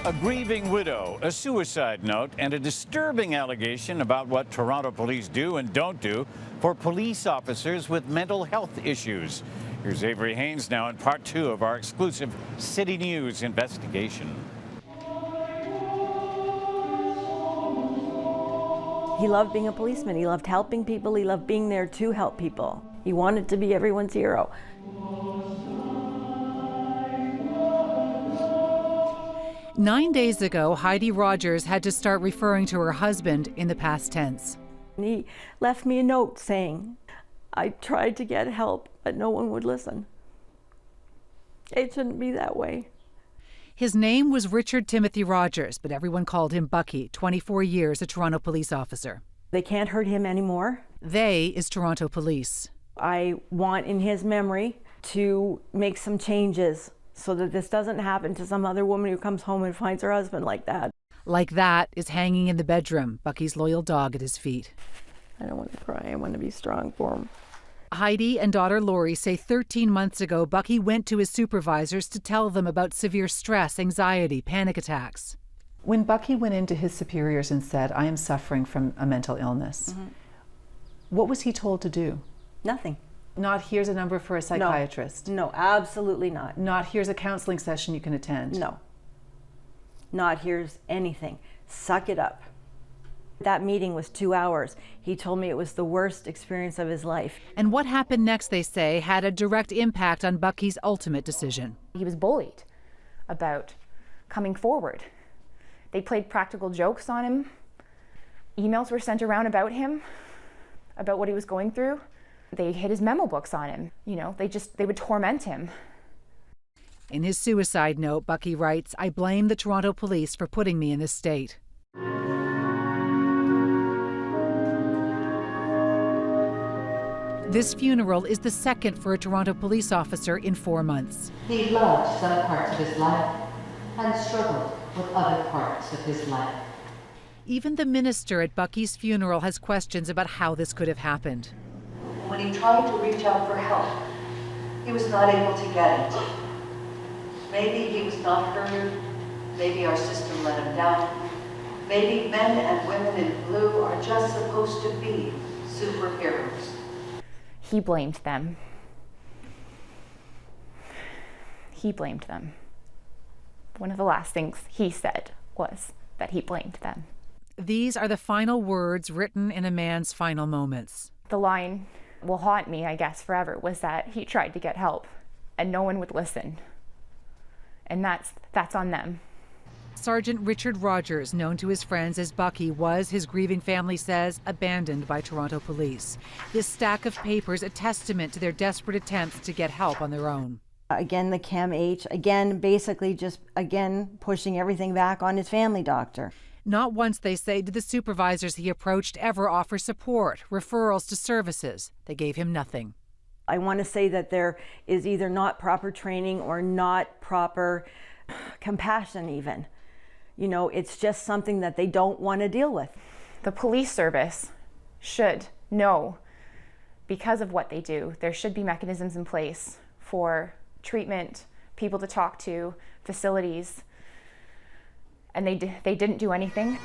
A grieving widow, a suicide note, and a disturbing allegation about what Toronto police do and don't do for police officers with mental health issues. Here's Avery Haines now in part 2 of our exclusive City News investigation. He loved being a policeman. He loved helping people. He loved being there to help people. He wanted to be everyone's hero. Nine days ago, Heidi Rogers had to start referring to her husband in the past tense. He left me a note saying, I tried to get help, but no one would listen. It shouldn't be that way. His name was Richard Timothy Rogers, but everyone called him Bucky, 24 years a Toronto police officer. They can't hurt him anymore. They is Toronto Police. I want in his memory to make some changes so that this doesn't happen to some other woman who comes home and finds her husband like that. Like that is hanging in the bedroom, Bucky's loyal dog at his feet. I don't want to cry. I want to be strong for him. Heidi and daughter Lori say 13 months ago, Bucky went to his supervisors to tell them about severe stress, anxiety, panic attacks. When Bucky went into his superiors and said, I am suffering from a mental illness, what was he told to do? Nothing. Not here's a number for a psychiatrist. No, absolutely not. Not here's a counseling session you can attend. No. Not here's anything. Suck it up. That meeting was 2 hours. He told me it was the worst experience of his life. And what happened next, they say, had a direct impact on Bucky's ultimate decision. He was bullied about coming forward. They played practical jokes on him. Emails were sent around about him, about what he was going through. They hid his memo books on him. You know, they would torment him. In his suicide note, Bucky writes, I blame the Toronto police for putting me in this state. This funeral is the second for a Toronto police officer in 4 months. He loved some parts of his life and struggled with other parts of his life. Even the minister at Bucky's funeral has questions about how this could have happened. When he tried to reach out for help, he was not able to get it. Maybe he was not heard. Maybe our system let him down. Maybe men and women in blue are just supposed to be superheroes. He blamed them. He blamed them. One of the last things he said was that he blamed them. These are the final words written in a man's final moments. The line will haunt me, I guess, forever, was that he tried to get help and no one would listen. And that's on them. Sergeant Richard Rogers, known to his friends as Bucky, was, his grieving family says, abandoned by Toronto police. This stack of papers a testament to their desperate attempts to get help on their own. Again, the CAMH, again, basically just, again, pushing everything back on his family doctor. Not once, they say, did the supervisors he approached ever offer support, referrals to services. They gave him nothing. I want to say that there is either not proper training or not proper compassion even. You know, it's just something that they don't want to deal with. The police service should know, because of what they do, there should be mechanisms in place for treatment, people to talk to, facilities, and they didn't do anything.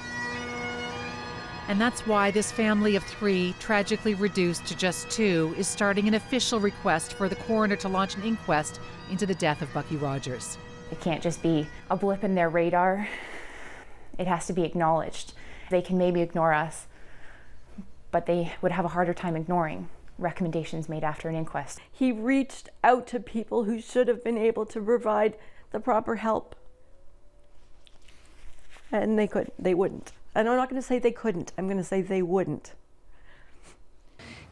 And that's why this family of 3, tragically reduced to just 2, is starting an official request for the coroner to launch an inquest into the death of Bucky Rogers. It can't just be a blip in their radar. It has to be acknowledged. They can maybe ignore us, but they would have a harder time ignoring recommendations made after an inquest. He reached out to people who should have been able to provide the proper help. And they wouldn't. And I'm not going to say they couldn't, I'm going to say they wouldn't.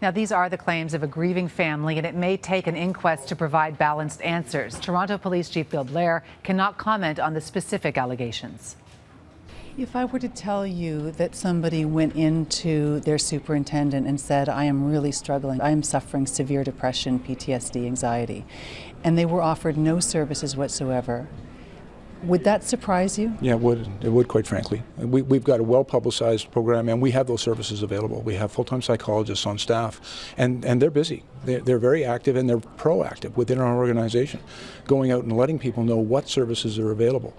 Now, these are the claims of a grieving family, and it may take an inquest to provide balanced answers. Toronto Police Chief Bill Blair cannot comment on the specific allegations. If I were to tell you that somebody went into their superintendent and said, I am really struggling, I am suffering severe depression, PTSD, anxiety, and they were offered no services whatsoever, would that surprise you? Yeah, it would. It would, quite frankly. We've got a well-publicized program, and we have those services available. We have full-time psychologists on staff, and they're busy. They're very active, and they're proactive within our organization, going out and letting people know what services are available.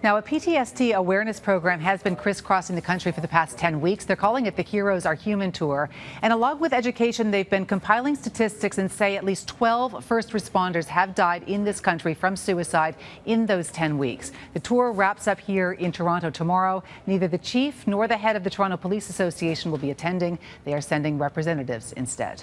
Now, a PTSD awareness program has been crisscrossing the country for the past 10 weeks. They're calling it the Heroes Are Human Tour. And along with education, they've been compiling statistics and say at least 12 first responders have died in this country from suicide in those 10 weeks. The tour wraps up here in Toronto tomorrow. Neither the chief nor the head of the Toronto Police Association will be attending. They are sending representatives instead.